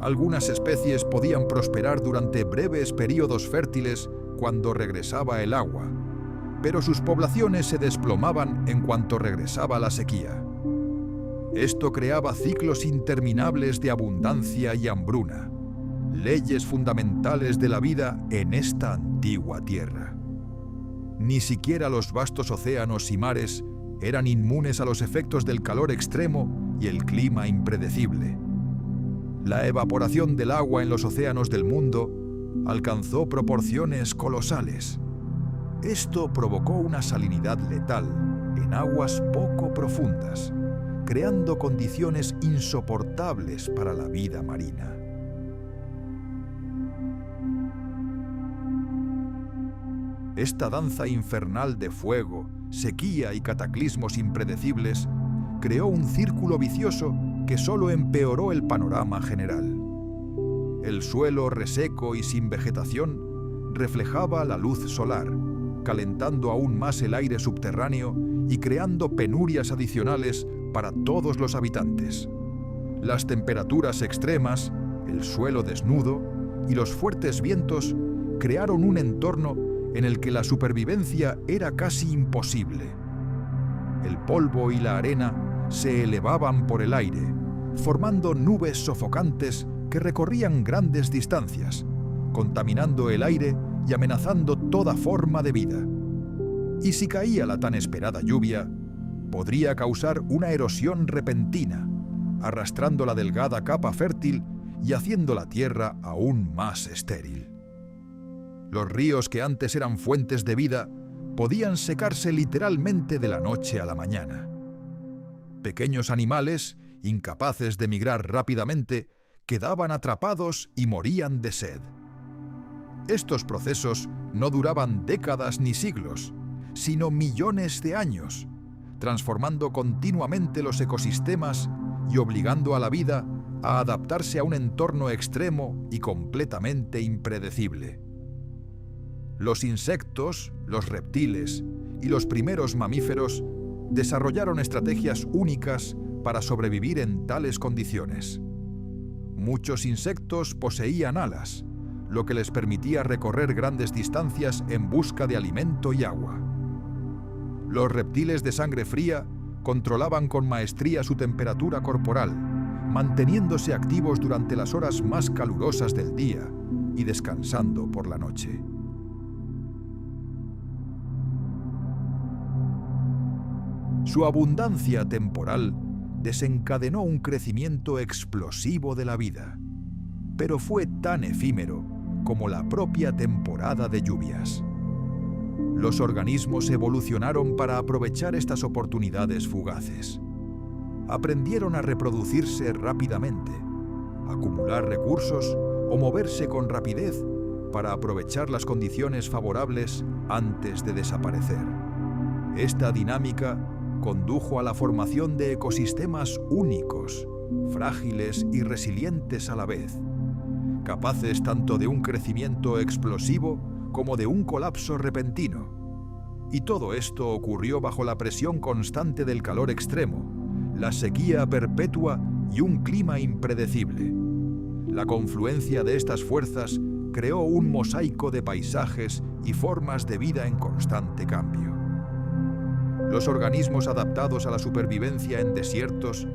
Algunas especies podían prosperar durante breves períodos fértiles cuando regresaba el agua, pero sus poblaciones se desplomaban en cuanto regresaba la sequía. Esto creaba ciclos interminables de abundancia y hambruna, leyes fundamentales de la vida en esta antigua tierra. Ni siquiera los vastos océanos y mares eran inmunes a los efectos del calor extremo y el clima impredecible. La evaporación del agua en los océanos del mundo alcanzó proporciones colosales. Esto provocó una salinidad letal en aguas poco profundas, creando condiciones insoportables para la vida marina. Esta danza infernal de fuego, sequía y cataclismos impredecibles creó un círculo vicioso que solo empeoró el panorama general. El suelo reseco y sin vegetación reflejaba la luz solar, calentando aún más el aire subterráneo y creando penurias adicionales para todos los habitantes. Las temperaturas extremas, el suelo desnudo y los fuertes vientos crearon un entorno en el que la supervivencia era casi imposible. El polvo y la arena se elevaban por el aire, formando nubes sofocantes que recorrían grandes distancias, contaminando el aire y amenazando toda forma de vida. Y si caía la tan esperada lluvia, podría causar una erosión repentina, arrastrando la delgada capa fértil y haciendo la tierra aún más estéril. Los ríos que antes eran fuentes de vida podían secarse literalmente de la noche a la mañana. Pequeños animales, incapaces de migrar rápidamente, quedaban atrapados y morían de sed. Estos procesos no duraban décadas ni siglos, sino millones de años, transformando continuamente los ecosistemas y obligando a la vida a adaptarse a un entorno extremo y completamente impredecible. Los insectos, los reptiles y los primeros mamíferos desarrollaron estrategias únicas para sobrevivir en tales condiciones. Muchos insectos poseían alas, lo que les permitía recorrer grandes distancias en busca de alimento y agua. Los reptiles de sangre fría controlaban con maestría su temperatura corporal, manteniéndose activos durante las horas más calurosas del día y descansando por la noche. Su abundancia temporal desencadenó un crecimiento explosivo de la vida, pero fue tan efímero como la propia temporada de lluvias. Los organismos evolucionaron para aprovechar estas oportunidades fugaces. Aprendieron a reproducirse rápidamente, acumular recursos o moverse con rapidez para aprovechar las condiciones favorables antes de desaparecer. Esta dinámica condujo a la formación de ecosistemas únicos, frágiles y resilientes a la vez, capaces tanto de un crecimiento explosivo como de un colapso repentino. Y todo esto ocurrió bajo la presión constante del calor extremo, la sequía perpetua y un clima impredecible. La confluencia de estas fuerzas creó un mosaico de paisajes y formas de vida en constante cambio. Los organismos adaptados a la supervivencia en desiertos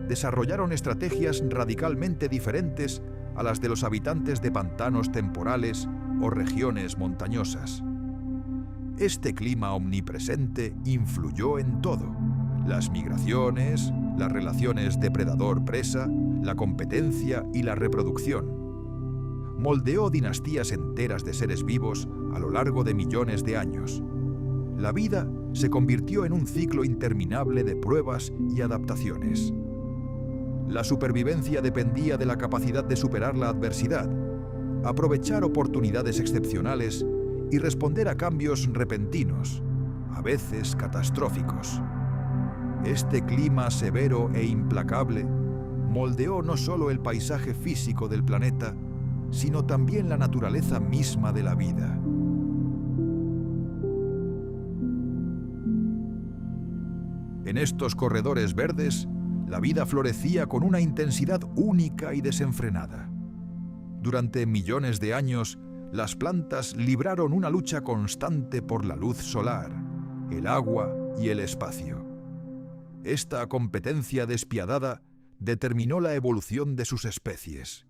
desarrollaron estrategias radicalmente diferentes a las de los habitantes de pantanos temporales o regiones montañosas. Este clima omnipresente influyó en todo: las migraciones, las relaciones depredador-presa, la competencia y la reproducción. Moldeó dinastías enteras de seres vivos a lo largo de millones de años. La vida se convirtió en un ciclo interminable de pruebas y adaptaciones. La supervivencia dependía de la capacidad de superar la adversidad, aprovechar oportunidades excepcionales y responder a cambios repentinos, a veces catastróficos. Este clima severo e implacable moldeó no solo el paisaje físico del planeta, sino también la naturaleza misma de la vida. En estos corredores verdes, la vida florecía con una intensidad única y desenfrenada. Durante millones de años, las plantas libraron una lucha constante por la luz solar, el agua y el espacio. Esta competencia despiadada determinó la evolución de sus especies.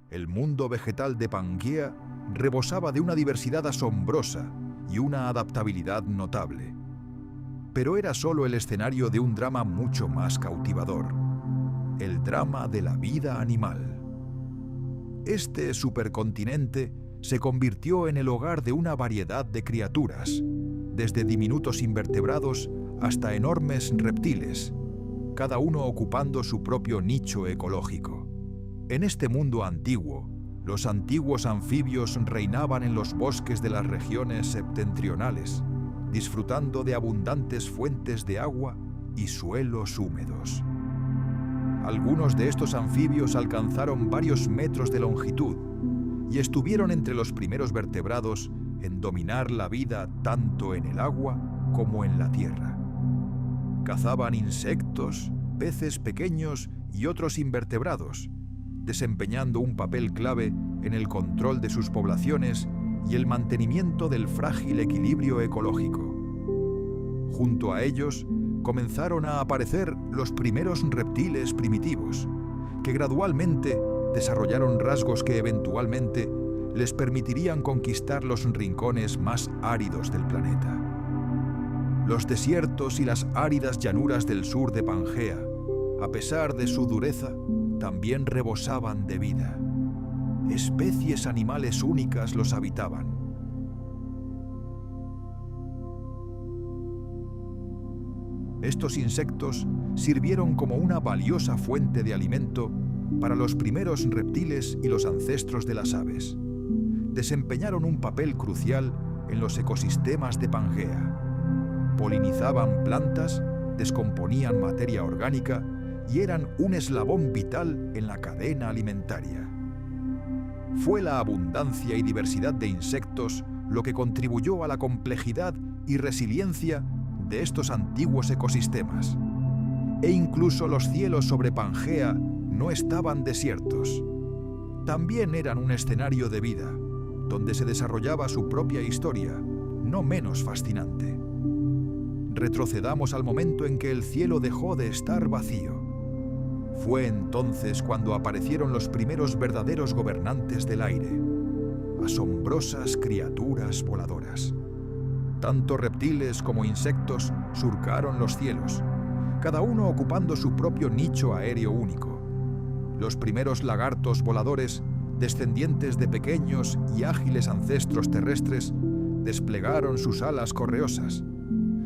El mundo vegetal de Pangea rebosaba de una diversidad asombrosa y una adaptabilidad notable. Pero era solo el escenario de un drama mucho más cautivador: el drama de la vida animal. Este supercontinente se convirtió en el hogar de una variedad de criaturas, desde diminutos invertebrados hasta enormes reptiles, cada uno ocupando su propio nicho ecológico. En este mundo antiguo, los antiguos anfibios reinaban en los bosques de las regiones septentrionales, disfrutando de abundantes fuentes de agua y suelos húmedos. Algunos de estos anfibios alcanzaron varios metros de longitud y estuvieron entre los primeros vertebrados en dominar la vida tanto en el agua como en la tierra. Cazaban insectos, peces pequeños y otros invertebrados, desempeñando un papel clave en el control de sus poblaciones y el mantenimiento del frágil equilibrio ecológico. Junto a ellos, comenzaron a aparecer los primeros reptiles primitivos, que gradualmente desarrollaron rasgos que eventualmente les permitirían conquistar los rincones más áridos del planeta. Los desiertos y las áridas llanuras del sur de Pangea, a pesar de su dureza, también rebosaban de vida. Especies animales únicas los habitaban. Estos insectos sirvieron como una valiosa fuente de alimento para los primeros reptiles y los ancestros de las aves. Desempeñaron un papel crucial en los ecosistemas de Pangea. Polinizaban plantas, descomponían materia orgánica y eran un eslabón vital en la cadena alimentaria. Fue la abundancia y diversidad de insectos lo que contribuyó a la complejidad y resiliencia de estos antiguos ecosistemas. E incluso los cielos sobre Pangea no estaban desiertos. También eran un escenario de vida, donde se desarrollaba su propia historia, no menos fascinante. Retrocedamos al momento en que el cielo dejó de estar vacío. Fue entonces cuando aparecieron los primeros verdaderos gobernantes del aire, asombrosas criaturas voladoras. Tanto reptiles como insectos surcaron los cielos, cada uno ocupando su propio nicho aéreo único. Los primeros lagartos voladores descendientes de pequeños y ágiles ancestros terrestres, desplegaron sus alas correosas.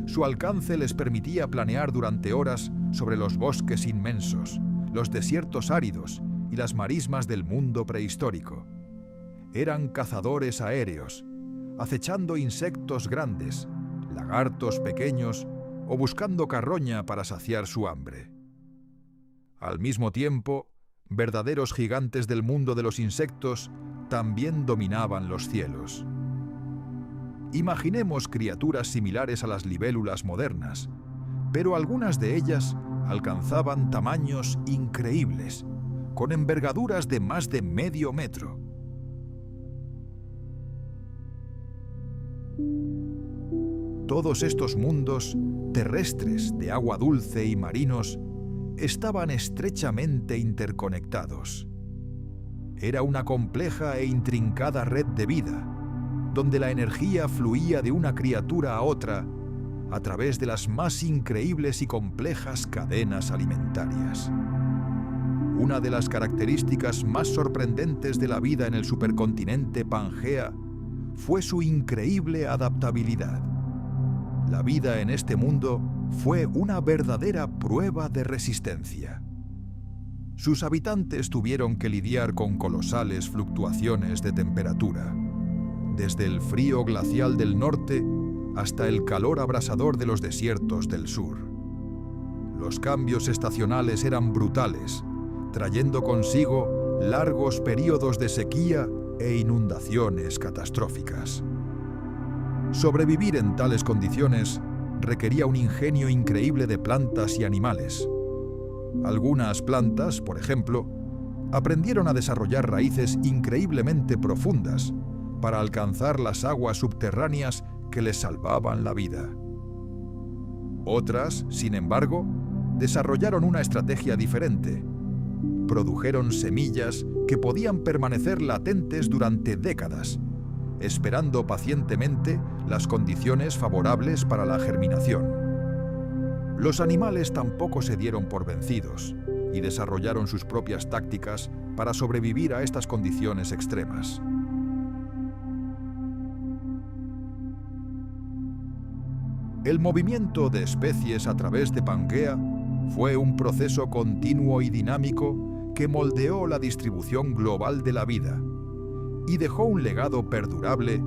Su alcance les permitía planear durante horas sobre los bosques inmensos, los desiertos áridos y las marismas del mundo prehistórico. Eran cazadores aéreos, acechando insectos grandes, lagartos pequeños o buscando carroña para saciar su hambre. Al mismo tiempo, verdaderos gigantes del mundo de los insectos también dominaban los cielos. Imaginemos criaturas similares a las libélulas modernas, pero algunas de ellas alcanzaban tamaños increíbles, con envergaduras de más de medio metro. Todos estos mundos, terrestres, de agua dulce y marinos, estaban estrechamente interconectados. Era una compleja e intrincada red de vida, donde la energía fluía de una criatura a otra a través de las más increíbles y complejas cadenas alimentarias. Una de las características más sorprendentes de la vida en el supercontinente Pangea fue su increíble adaptabilidad. La vida en este mundo fue una verdadera prueba de resistencia. Sus habitantes tuvieron que lidiar con colosales fluctuaciones de temperatura, desde el frío glacial del norte hasta el calor abrasador de los desiertos del sur. Los cambios estacionales eran brutales, trayendo consigo largos períodos de sequía e inundaciones catastróficas. Sobrevivir en tales condiciones requería un ingenio increíble de plantas y animales. Algunas plantas, por ejemplo, aprendieron a desarrollar raíces increíblemente profundas para alcanzar las aguas subterráneas que les salvaban la vida. Otras, sin embargo, desarrollaron una estrategia diferente. Produjeron semillas que podían permanecer latentes durante décadas, esperando pacientemente las condiciones favorables para la germinación. Los animales tampoco se dieron por vencidos y desarrollaron sus propias tácticas para sobrevivir a estas condiciones extremas. El movimiento de especies a través de Pangea fue un proceso continuo y dinámico que moldeó la distribución global de la vida y dejó un legado perdurable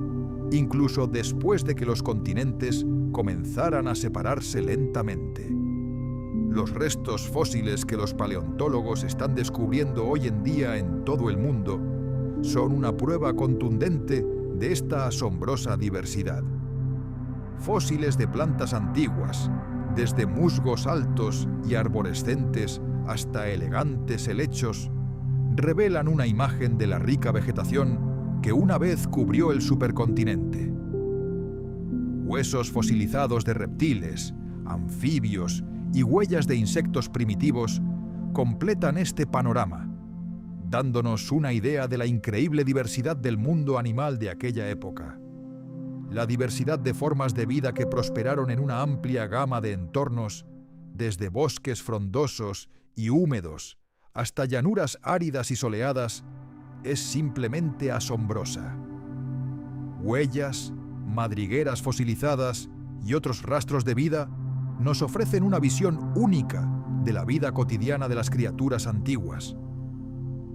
incluso después de que los continentes comenzaran a separarse lentamente. Los restos fósiles que los paleontólogos están descubriendo hoy en día en todo el mundo son una prueba contundente de esta asombrosa diversidad. Fósiles de plantas antiguas, desde musgos altos y arborescentes hasta elegantes helechos, revelan una imagen de la rica vegetación que una vez cubrió el supercontinente. Huesos fosilizados de reptiles, anfibios y huellas de insectos primitivos completan este panorama, dándonos una idea de la increíble diversidad del mundo animal de aquella época. La diversidad de formas de vida que prosperaron en una amplia gama de entornos, desde bosques frondosos y húmedos hasta llanuras áridas y soleadas, es simplemente asombrosa. Huellas, madrigueras fosilizadas y otros rastros de vida nos ofrecen una visión única de la vida cotidiana de las criaturas antiguas.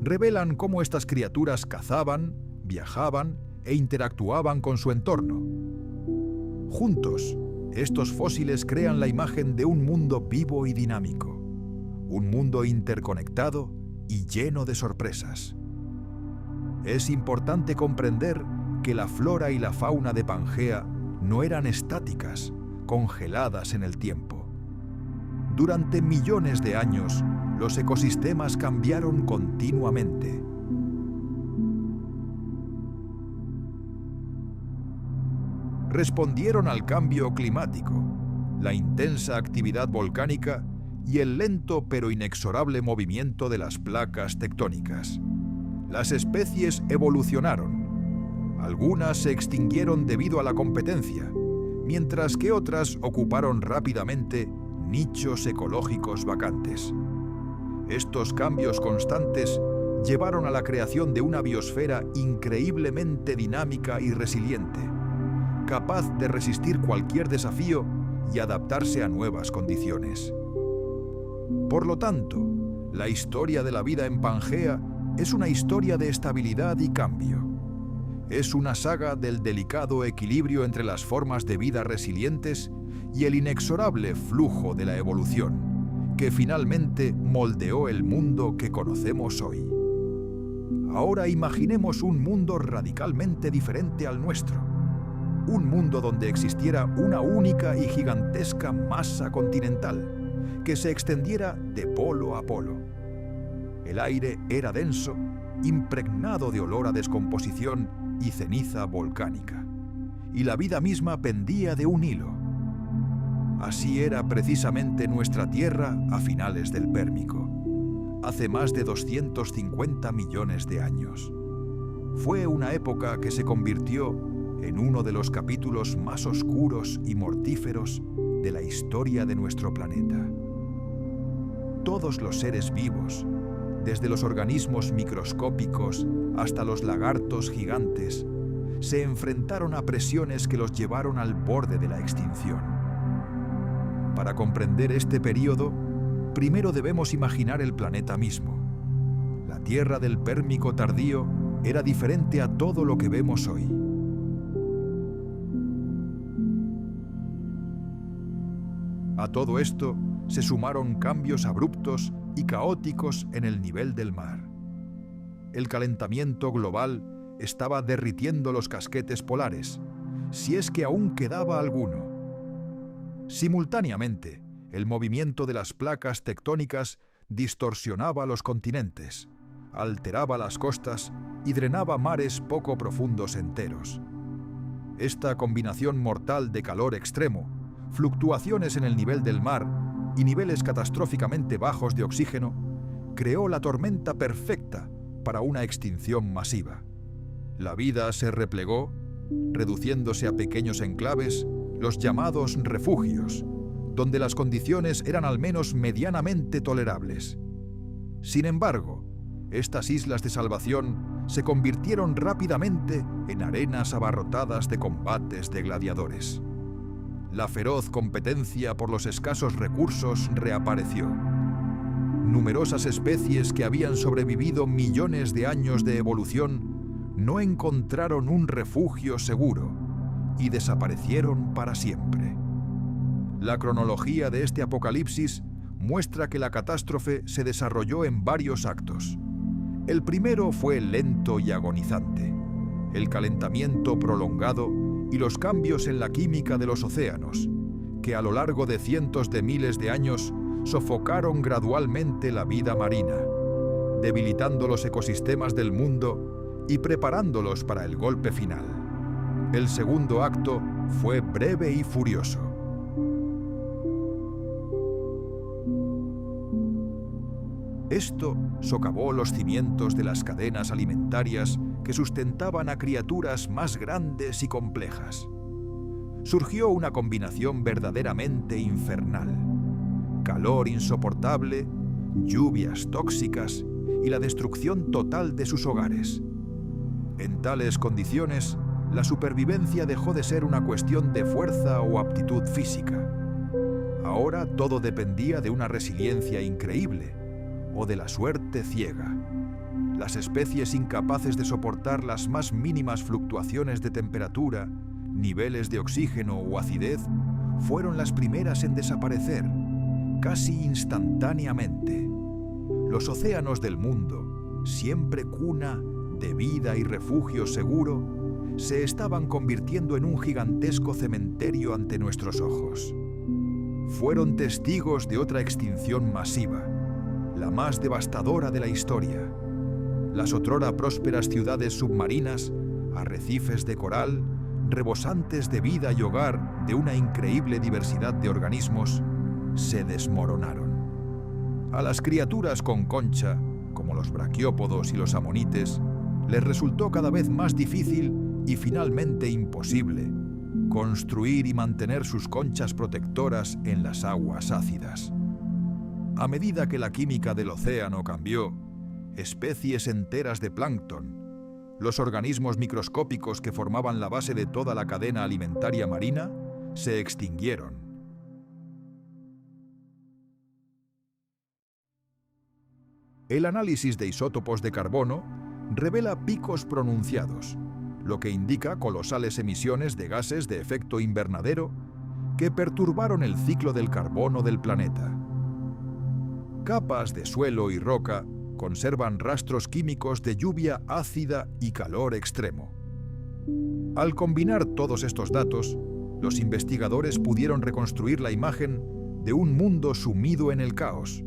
Revelan cómo estas criaturas cazaban, viajaban e interactuaban con su entorno. Juntos, estos fósiles crean la imagen de un mundo vivo y dinámico, un mundo interconectado y lleno de sorpresas. Es importante comprender que la flora y la fauna de Pangea no eran estáticas, congeladas en el tiempo. Durante millones de años, los ecosistemas cambiaron continuamente. Respondieron al cambio climático, la intensa actividad volcánica y el lento pero inexorable movimiento de las placas tectónicas. Las especies evolucionaron. Algunas se extinguieron debido a la competencia, mientras que otras ocuparon rápidamente nichos ecológicos vacantes. Estos cambios constantes llevaron a la creación de una biosfera increíblemente dinámica y resiliente, capaz de resistir cualquier desafío y adaptarse a nuevas condiciones. Por lo tanto, la historia de la vida en Pangea es una historia de estabilidad y cambio. Es una saga del delicado equilibrio entre las formas de vida resilientes y el inexorable flujo de la evolución, que finalmente moldeó el mundo que conocemos hoy. Ahora imaginemos un mundo radicalmente diferente al nuestro. Un mundo donde existiera una única y gigantesca masa continental que se extendiera de polo a polo. El aire era denso, impregnado de olor a descomposición y ceniza volcánica, y la vida misma pendía de un hilo. Así era precisamente nuestra Tierra a finales del Pérmico, hace más de 250 millones de años. Fue una época que se convirtió en uno de los capítulos más oscuros y mortíferos de la historia de nuestro planeta. Todos los seres vivos, desde los organismos microscópicos hasta los lagartos gigantes, se enfrentaron a presiones que los llevaron al borde de la extinción. Para comprender este período, primero debemos imaginar el planeta mismo. La Tierra del Pérmico tardío era diferente a todo lo que vemos hoy. A todo esto se sumaron cambios abruptos y caóticos en el nivel del mar. El calentamiento global estaba derritiendo los casquetes polares, si es que aún quedaba alguno. Simultáneamente, el movimiento de las placas tectónicas distorsionaba los continentes, alteraba las costas y drenaba mares poco profundos enteros. Esta combinación mortal de calor extremo, fluctuaciones en el nivel del mar y niveles catastróficamente bajos de oxígeno, creó la tormenta perfecta para una extinción masiva. La vida se replegó, reduciéndose a pequeños enclaves, los llamados refugios, donde las condiciones eran al menos medianamente tolerables. Sin embargo, estas islas de salvación se convirtieron rápidamente en arenas abarrotadas de combates de gladiadores. La feroz competencia por los escasos recursos reapareció. Numerosas especies que habían sobrevivido millones de años de evolución no encontraron un refugio seguro y desaparecieron para siempre. La cronología de este apocalipsis muestra que la catástrofe se desarrolló en varios actos. El primero fue lento y agonizante. El calentamiento prolongado y los cambios en la química de los océanos, que a lo largo de cientos de miles de años sofocaron gradualmente la vida marina, debilitando los ecosistemas del mundo y preparándolos para el golpe final. El segundo acto fue breve y furioso. Esto socavó los cimientos de las cadenas alimentarias que sustentaban a criaturas más grandes y complejas. Surgió una combinación verdaderamente infernal: calor insoportable, lluvias tóxicas y la destrucción total de sus hogares. En tales condiciones, la supervivencia dejó de ser una cuestión de fuerza o aptitud física. Ahora todo dependía de una resiliencia increíble o de la suerte ciega. Las especies incapaces de soportar las más mínimas fluctuaciones de temperatura, niveles de oxígeno o acidez fueron las primeras en desaparecer, casi instantáneamente. Los océanos del mundo, siempre cuna de vida y refugio seguro, se estaban convirtiendo en un gigantesco cementerio ante nuestros ojos. Fueron testigos de otra extinción masiva, la más devastadora de la historia. Las otrora prósperas ciudades submarinas, arrecifes de coral, rebosantes de vida y hogar de una increíble diversidad de organismos, se desmoronaron. A las criaturas con concha, como los braquiópodos y los amonites, les resultó cada vez más difícil y finalmente imposible construir y mantener sus conchas protectoras en las aguas ácidas. A medida que la química del océano cambió, especies enteras de plancton, los organismos microscópicos que formaban la base de toda la cadena alimentaria marina, se extinguieron. El análisis de isótopos de carbono revela picos pronunciados, lo que indica colosales emisiones de gases de efecto invernadero que perturbaron el ciclo del carbono del planeta. Capas de suelo y roca conservan rastros químicos de lluvia ácida y calor extremo. Al combinar todos estos datos, los investigadores pudieron reconstruir la imagen de un mundo sumido en el caos,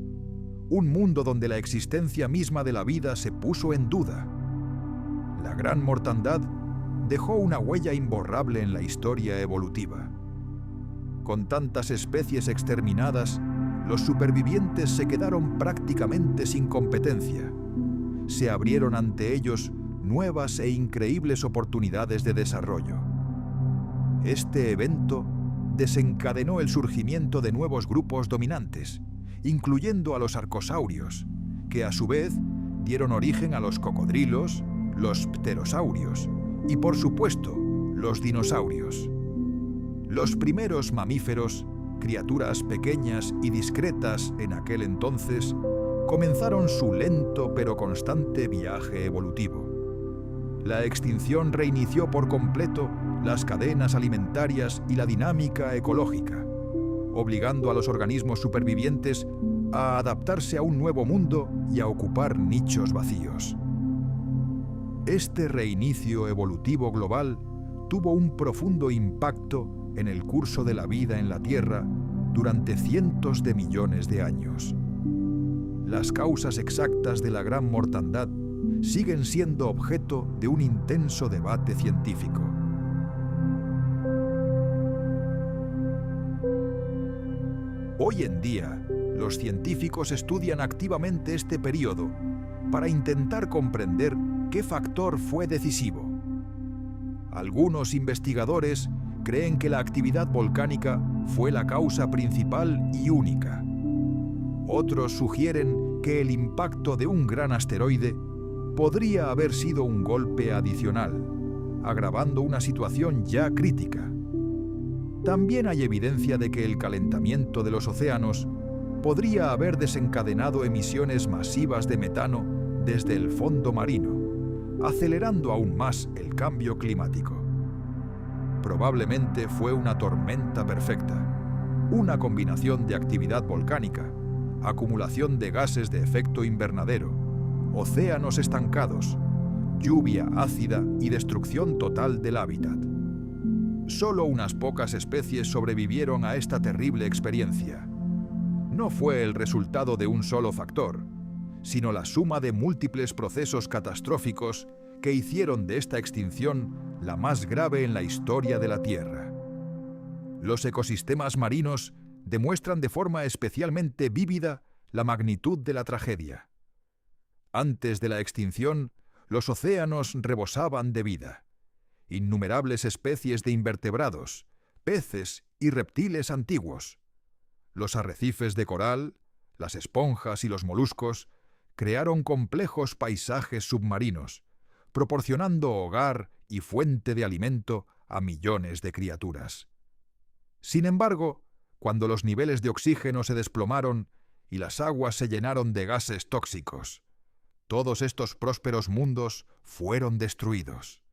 un mundo donde la existencia misma de la vida se puso en duda. La gran mortandad dejó una huella imborrable en la historia evolutiva. Con tantas especies exterminadas, los supervivientes se quedaron prácticamente sin competencia. Se abrieron ante ellos nuevas e increíbles oportunidades de desarrollo. Este evento desencadenó el surgimiento de nuevos grupos dominantes, incluyendo a los arcosaurios, que a su vez dieron origen a los cocodrilos, los pterosaurios y, por supuesto, los dinosaurios. Los primeros mamíferos, criaturas pequeñas y discretas en aquel entonces, comenzaron su lento pero constante viaje evolutivo. La extinción reinició por completo las cadenas alimentarias y la dinámica ecológica, obligando a los organismos supervivientes a adaptarse a un nuevo mundo y a ocupar nichos vacíos. Este reinicio evolutivo global tuvo un profundo impacto en el curso de la vida en la Tierra durante cientos de millones de años. Las causas exactas de la gran mortandad siguen siendo objeto de un intenso debate científico. Hoy en día, los científicos estudian activamente este periodo para intentar comprender qué factor fue decisivo. Algunos investigadores creen que la actividad volcánica fue la causa principal y única. Otros sugieren que el impacto de un gran asteroide podría haber sido un golpe adicional, agravando una situación ya crítica. También hay evidencia de que el calentamiento de los océanos podría haber desencadenado emisiones masivas de metano desde el fondo marino, acelerando aún más el cambio climático. Probablemente fue una tormenta perfecta, una combinación de actividad volcánica, acumulación de gases de efecto invernadero, océanos estancados, lluvia ácida y destrucción total del hábitat. Solo unas pocas especies sobrevivieron a esta terrible experiencia. No fue el resultado de un solo factor, sino la suma de múltiples procesos catastróficos que hicieron de esta extinción la más grave en la historia de la Tierra. Los ecosistemas marinos demuestran de forma especialmente vívida la magnitud de la tragedia. Antes de la extinción, los océanos rebosaban de vida. Innumerables especies de invertebrados, peces y reptiles antiguos. Los arrecifes de coral, las esponjas y los moluscos crearon complejos paisajes submarinos, proporcionando hogar y fuente de alimento a millones de criaturas. Sin embargo, cuando los niveles de oxígeno se desplomaron y las aguas se llenaron de gases tóxicos, todos estos prósperos mundos fueron destruidos.